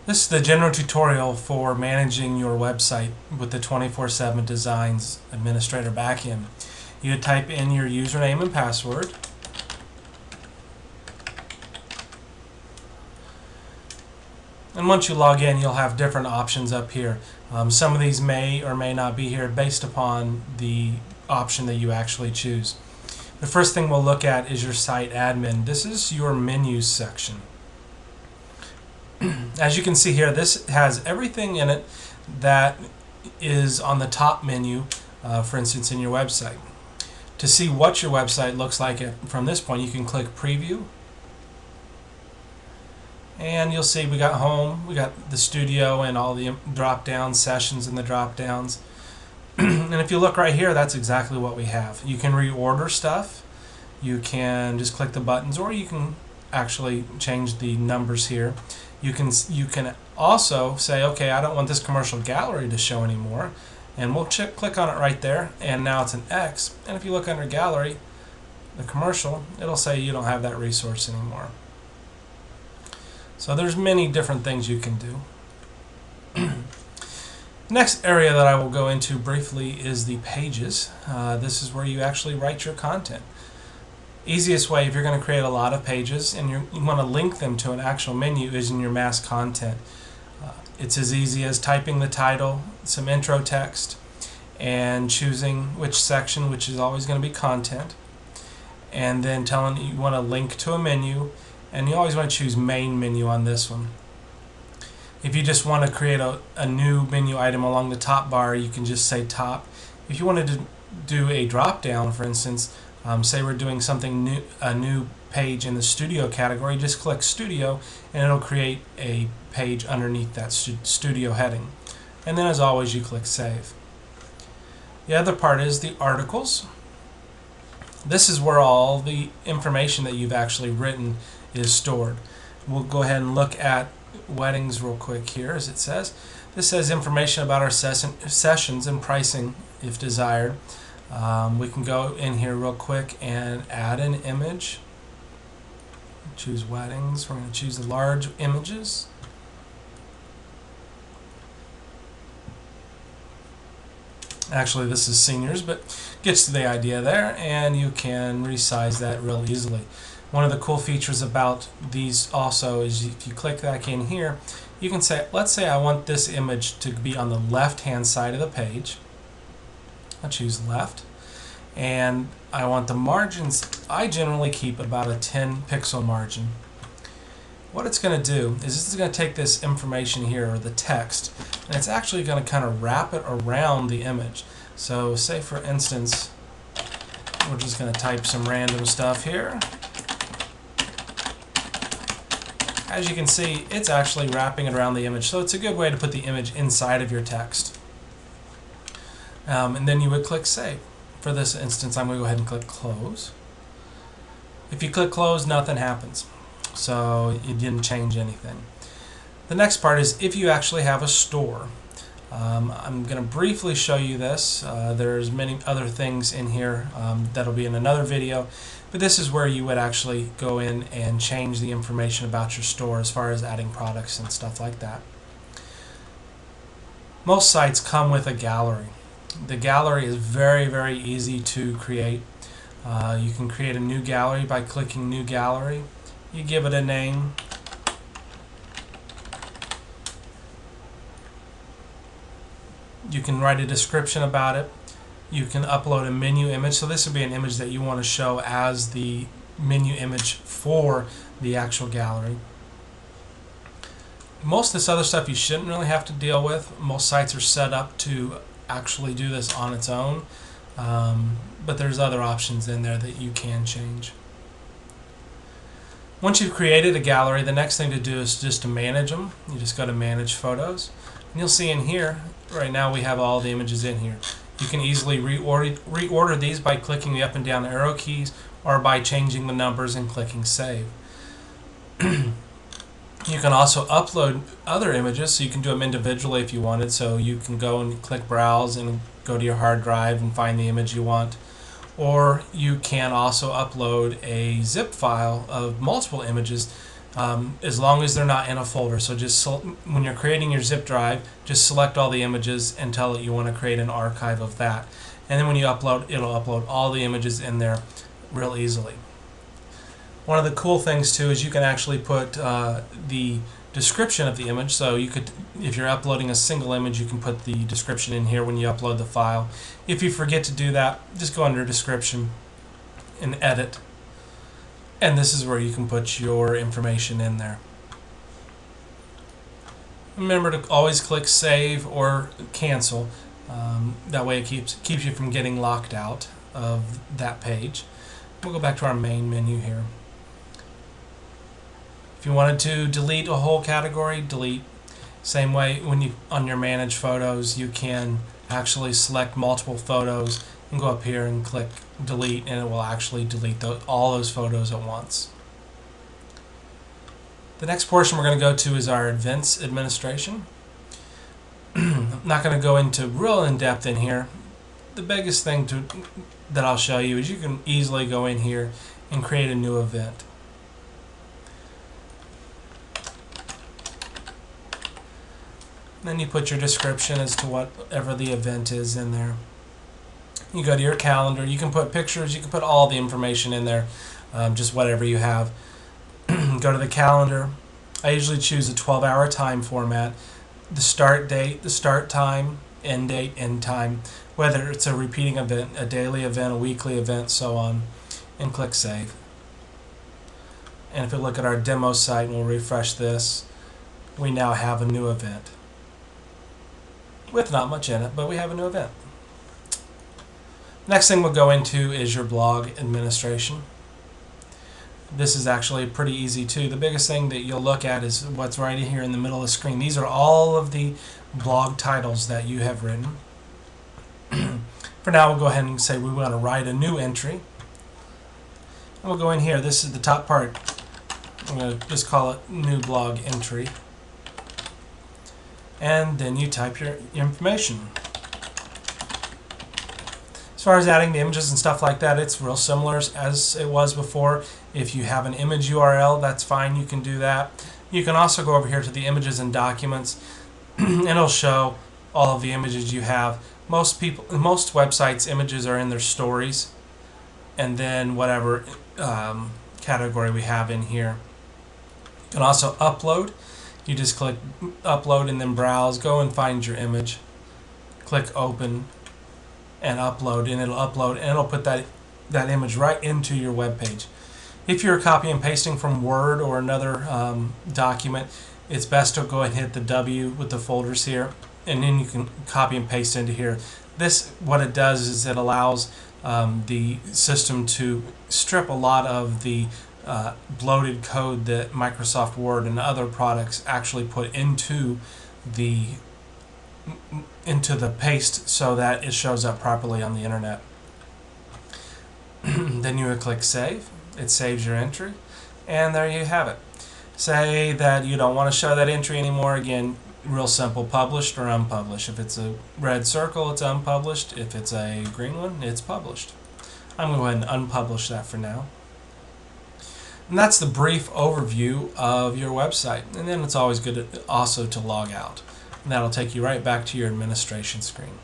This is the general tutorial for managing your website with the 247 Designs Administrator backend. You would type in your username and password. And once you log in, you'll have different options up here. Some of these may or may not be here based upon the option that you actually choose. The first thing we'll look at is your site admin. This is your menus section. As you can see here, this has everything in it that is on the top menu, for instance, in your website. To see what your website looks like from this point, you can click Preview. And you'll see we got Home, we got the Studio and all the drop-down sessions and the drop-downs. And if you look right here, that's exactly what we have. You can reorder stuff. You can just click the buttons, or you can actually change the numbers here. You can also say, okay, I don't want this commercial gallery to show anymore, and we'll click on it right there, and now it's an X. And if you look under gallery, the commercial, it'll say you don't have that resource anymore. So there's many different things you can do. Next area that I will go into briefly is the pages. This is where you actually write your content. Easiest way, if you're going to create a lot of pages and you want to link them to an actual menu, is in your mass content. It's as easy as typing the title, some intro text, and choosing which section, which is always going to be content, and then telling you want to link to a menu, and you always want to choose main menu on this one. If you just want to create a new menu item along the top bar, you can just say top. If you wanted to do a drop down, for instance, say we're doing something new, a new page in the Studio category, just click Studio and it'll create a page underneath that Studio heading. And then as always, you click Save. The other part is the articles. This is where all the information that you've actually written is stored. We'll go ahead and look at weddings real quick here. As it says, this says information about our sessions and pricing if desired. We can go in here real quick and add an image. Choose weddings. We're going to choose the large images. Actually, this is seniors, but gets to the idea there, and you can resize that real easily. One of the cool features about these also is if you click back in here, you can say, let's say I want this image to be on the left-hand side of the page. I'll choose left, and I want the margins. I generally keep about a 10 pixel margin. What it's going to do is it's going to take this information here, or the text, and it's actually going to kind of wrap it around the image. So say for instance, we're just going to type some random stuff here. As you can see, it's actually wrapping it around the image, so it's a good way to put the image inside of your text. And then you would click Save. For this instance, I'm going to go ahead and click Close. If you click Close, nothing happens, so it didn't change anything. The next part is if you actually have a store. I'm going to briefly show you this. There's many other things in here that'll be in another video, but this is where you would actually go in and change the information about your store as far as adding products and stuff like that. Most sites come with a gallery. The gallery is very, very easy to create. You can create a new gallery by clicking New Gallery. You give it a name. You can write a description about it. You can upload a menu image. So this would be an image that you want to show as the menu image for the actual gallery. Most of this other stuff you shouldn't really have to deal with. Most sites are set up to actually do this on its own, but there's other options in there that you can change. Once you've created a gallery, the next thing to do is just to manage them. You just go to Manage Photos, and you'll see in here, right now we have all the images in here. You can easily reorder these by clicking the up and down arrow keys, or by changing the numbers and clicking Save. You can also upload other images, so you can do them individually if you wanted. So you can go and click Browse and go to your hard drive and find the image you want. Or you can also upload a zip file of multiple images as long as they're not in a folder. So just when you're creating your zip drive, just select all the images and tell it you want to create an archive of that. And then when you upload, it'll upload all the images in there real easily. One of the cool things too is you can actually put the description of the image. So you could, if you're uploading a single image, you can put the description in here when you upload the file. If you forget to do that, just go under description and edit. And this is where you can put your information in there. Remember to always click save or cancel. That way it keeps you from getting locked out of that page. We'll go back to our main menu here. If you wanted to delete a whole category, delete. Same way when you on your manage photos, you can actually select multiple photos and go up here and click delete, and it will actually delete all those photos at once. The next portion we're going to go to is our events administration. I'm not going to go into real in-depth in here. The biggest thing that I'll show you is you can easily go in here and create a new event. Then you put your description as to whatever the event is in there. You go to your calendar, you can put pictures, you can put all the information in there, just whatever you have. Go to the calendar. I usually choose a 12-hour time format. The start date, the start time, end date, end time, whether it's a repeating event, a daily event, a weekly event, so on, and click save. And if we look at our demo site and we'll refresh this, we now have a new event. With not much in it, but we have a new event. Next thing we'll go into is your blog administration. This is actually pretty easy too. The biggest thing that you'll look at is what's right here in the middle of the screen. These are all of the blog titles that you have written. For now, we'll go ahead and say we want to write a new entry. And we'll go in here. This is the top part. I'm going to just call it new blog entry. And then you type your information. As far as adding the images and stuff like that, it's real similar as it was before. If you have an image URL, that's fine, you can do that. You can also go over here to the images and documents and it'll show all of the images you have. Most websites, images are in their stories, and then whatever category we have in here. You can also upload. You just click upload and then browse, go and find your image, click open and upload, and it'll upload and it'll put that image right into your web page. If you're copy and pasting from Word or another document, it's best to go ahead and hit the W with the folders here, and then you can copy and paste into here. This, what it does is it allows the system to strip a lot of the bloated code that Microsoft Word and other products actually put into the paste so that it shows up properly on the internet. Then you would click save. It saves your entry, and there you have it. Say that you don't want to show that entry anymore. Again, real simple, published or unpublished. If it's a red circle, it's unpublished. If it's a green one, it's published. I'm going to go ahead and unpublish that for now. And that's the brief overview of your website. And then it's always good also to log out. And that'll take you right back to your administration screen.